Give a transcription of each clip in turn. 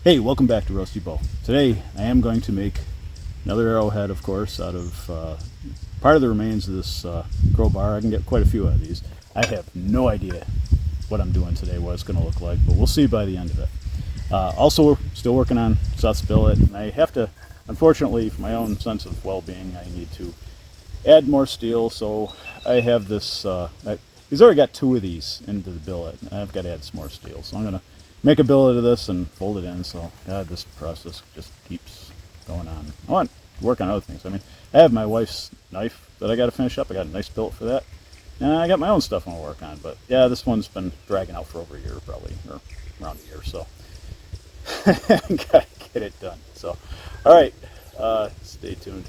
Hey, welcome back to Roasty Bow. Today I am going to make another arrowhead, of course, out of part of the remains of this crowbar. I can get quite a few out of these. I have no idea what I'm doing today, what it's going to look like, but we'll see by the end of it. Also, we're still working on South Billet, and I have to, unfortunately, for my own sense of well-being, I need to add more steel, so I have this, he's already got two of these into the billet, and I've got to add some more steel, so I'm going to make a billet of this and fold it in, so God, this process just keeps going on. I want to work on other things. I mean, I have my wife's knife that I got to finish up. I got a nice billet for that, and I got my own stuff I want to work on, but yeah, this one's been dragging out for over a year probably, or around a year, so gotta get it done. So, all right, stay tuned.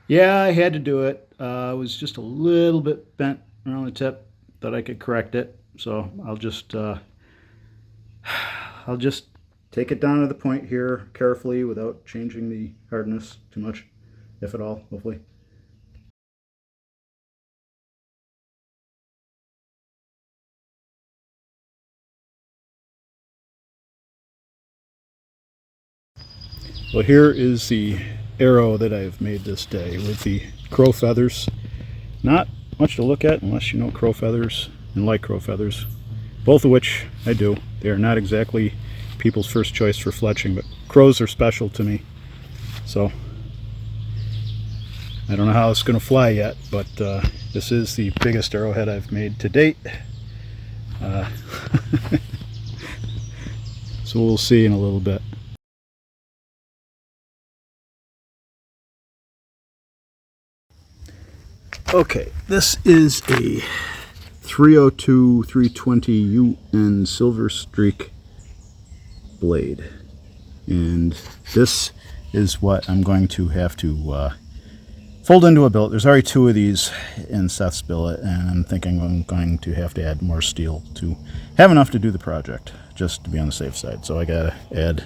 Yeah, I had to do it. It was just a little bit bent around the tip. Thought I could correct it, so I'll just take it down to the point here carefully without changing the hardness too much, if at all, hopefully. Well, here is the arrow that I've made this day with the crow feathers. Not much to look at unless you know crow feathers and like crow feathers, both of which I do. They are not exactly people's first choice for fletching, but crows are special to me. So I don't know how it's going to fly yet, but this is the biggest arrowhead I've made to date. Uh, so we'll see in a little bit. Okay, this is a 302 320 UN Silver Streak blade, and this is what I'm going to have to fold into a billet. There's already two of these in Seth's billet, and I'm thinking I'm going to have to add more steel to have enough to do the project, just to be on the safe side. So I gotta add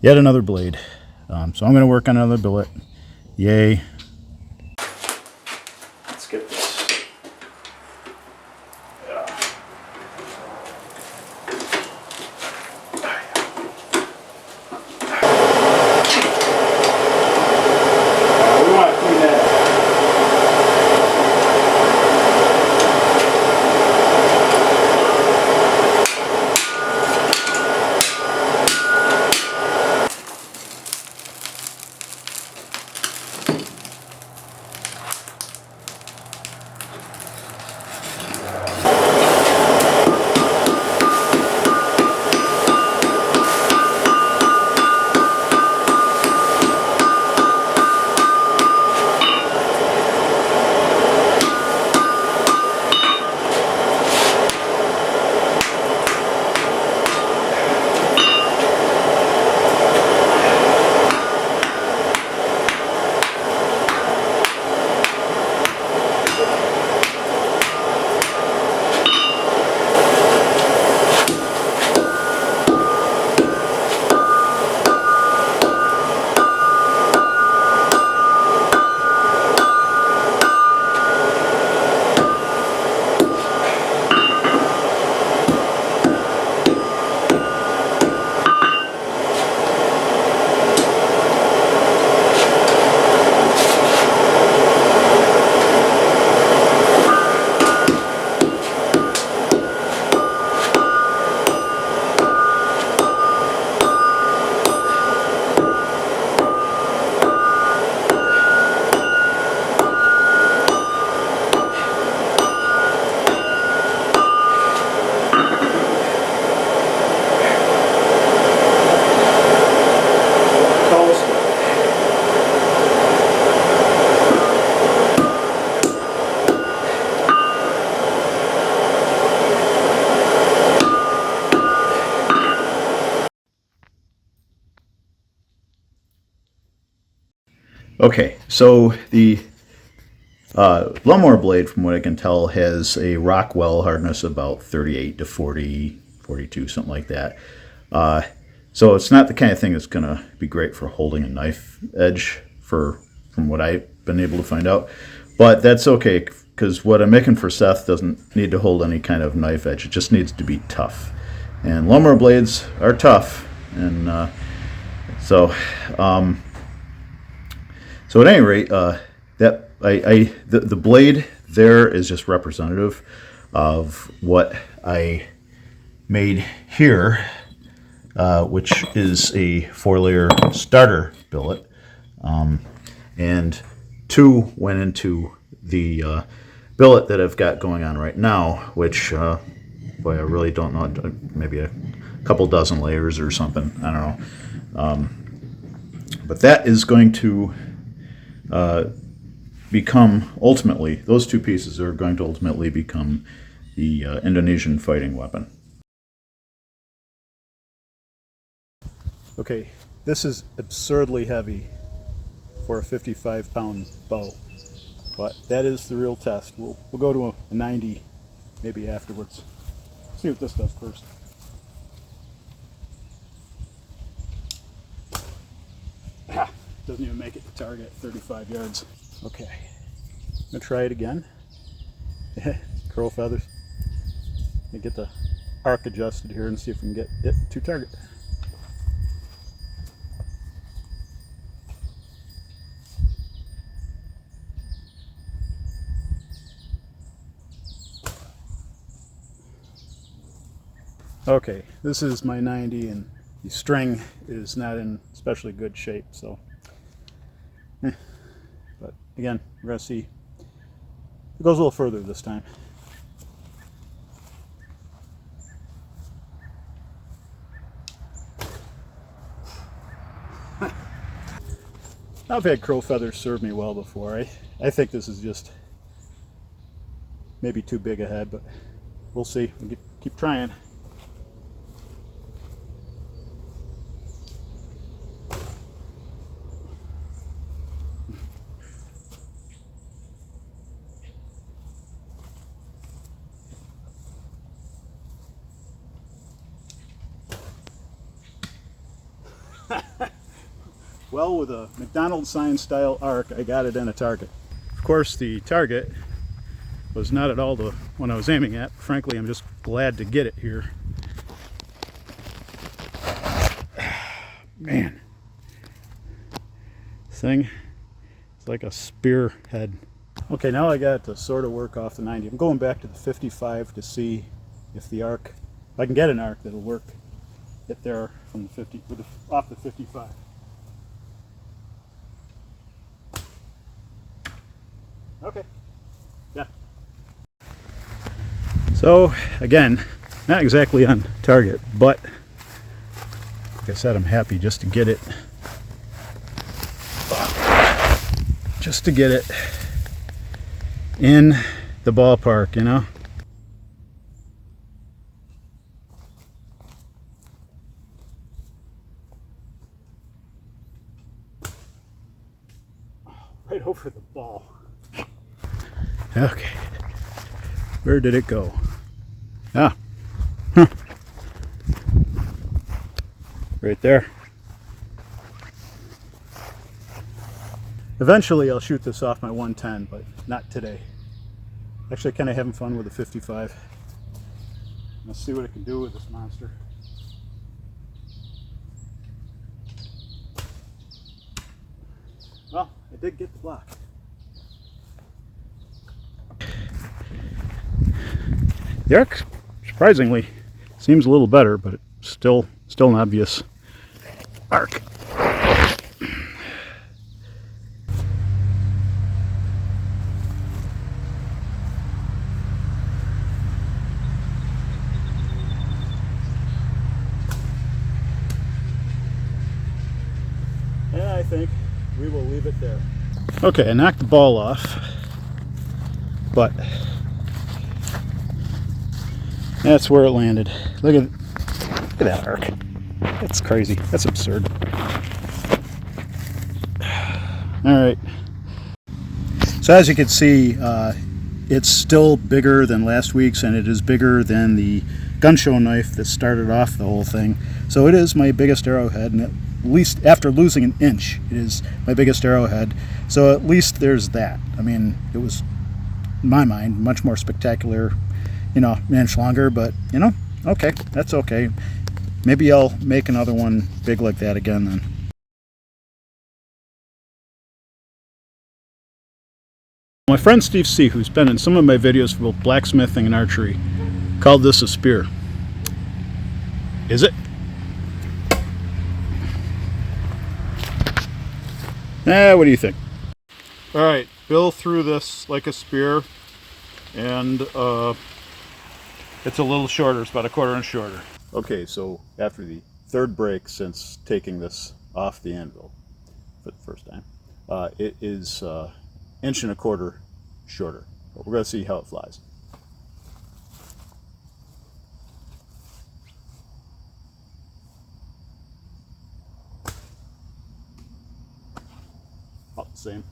yet another blade. So I'm going to work on another billet. Yay. Let's get this. Okay, so the lawnmower blade, from what I can tell, has a Rockwell hardness about 38 to 40, 42, something like that. So it's not the kind of thing that's going to be great for holding a knife edge, from what I've been able to find out. But that's okay, because what I'm making for Seth doesn't need to hold any kind of knife edge. It just needs to be tough. And lawnmower blades are tough. And so at any rate, the blade there is just representative of what I made here, which is a 4-layer starter billet, and 2 went into the billet that I've got going on right now, which boy, I really don't know, maybe a couple dozen layers or something, I don't know, but that is going to become, ultimately, those two pieces are going to ultimately become the Indonesian fighting weapon. Okay, this is absurdly heavy. for a 55-pound bow. But that is the real test. We'll go to a 90 maybe afterwards. See what this does first. Doesn't even make it to target, 35 yards. Okay, I'm gonna try it again. Curl feathers. Let me get the arc adjusted here and see if we can get it to target. Okay, this is my 90 and the string is not in especially good shape, so but again, we're gonna see. It goes a little further this time. I've had crow feathers serve me well before. I think this is just maybe too big a head, but we'll see. We'll keep trying. Well, with a McDonald's sign style arc, I got it in a target. Of course, the target was not at all the one I was aiming at. Frankly, I'm just glad to get it here. Man, this thing is like a spear head. Okay, now I got to sort of work off the 90. I'm going back to the 55 to see if the arc, if I can get an arc that'll work. Get there from the 50, off the 55. Okay. Yeah. So again, not exactly on target, but like I said, I'm happy just to get it. Just to get it in the ballpark, you know? Right over the ball. Okay, where did it go? Ah, huh. Right there. Eventually I'll shoot this off my 110, but not today. Actually kind of having fun with the 55. Let's see what it can do with this monster. Well, I did get the block. The arc, surprisingly, seems a little better, but it's still an obvious arc. And I think we will leave it there. Okay, I knocked the ball off, but that's where it landed. Look at that arc. That's crazy. That's absurd. Alright. So as you can see, it's still bigger than last week's, and it is bigger than the gun show knife that started off the whole thing. So it is my biggest arrowhead, and at least after losing an inch, it is my biggest arrowhead. So at least there's that. I mean, it was, in my mind, much more spectacular, you know, an inch longer, but, you know, okay, that's okay. Maybe I'll make another one big like that again then. My friend Steve C., who's been in some of my videos for both blacksmithing and archery, called this a spear. Is it? What do you think? Alright, Bill threw this like a spear, and it's a little shorter. It's about a quarter inch shorter. Okay, so after the third break since taking this off the anvil for the first time, it is inch and a quarter shorter. But we're going to see how it flies. same.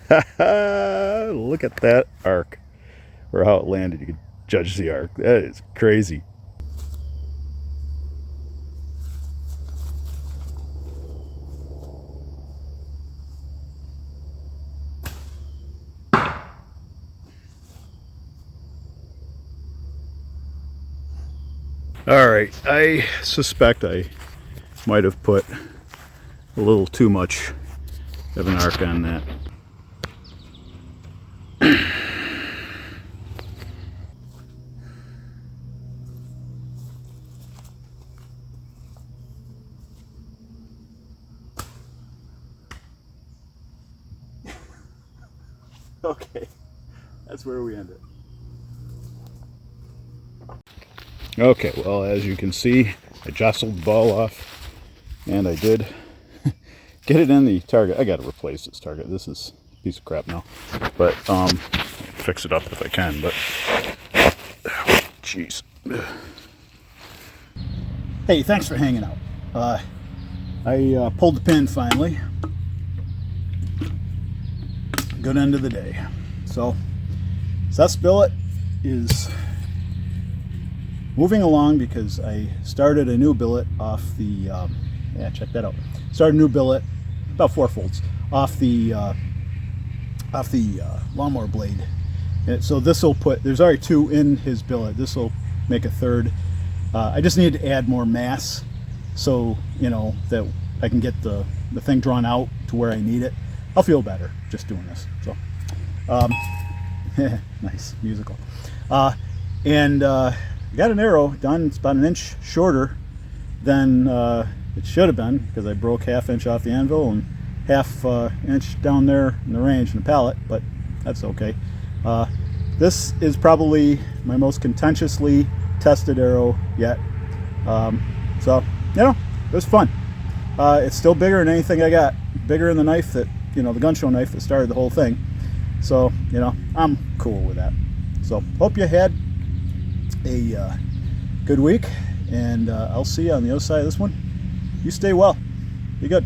Look at that arc, or how it landed. You could judge the arc. That is crazy. All right, I suspect I might have put a little too much of an arc on that. Okay, that's where we end it. Okay, well, as you can see, I jostled the ball off, and I did get it in the target. I got to replace this target. This is a piece of crap now, but fix it up if I can. But jeez. Hey, thanks for hanging out. I pulled the pin finally. Good end of the day. So that billet is moving along because I started a new billet off the yeah, check that out. Started a new billet, about 4 folds off the lawnmower blade. And so this will put, there's already 2 in his billet. This will make a 3rd. I just need to add more mass, so you know that I can get the thing drawn out to where I need it. I'll feel better just doing this. So, nice musical. And got an arrow done. It's about 1 inch shorter than it should have been because I broke 1/2 inch off the anvil and 1/2 inch down there in the range in the pallet, but that's okay. This is probably my most contentiously tested arrow yet. So, you know, it was fun. It's still bigger than anything I got. Bigger than the knife that, you know, the gun show knife that started the whole thing. So, you know, I'm cool with that. So, hope you had a good week, and I'll see you on the other side of this one. You stay well. Be good.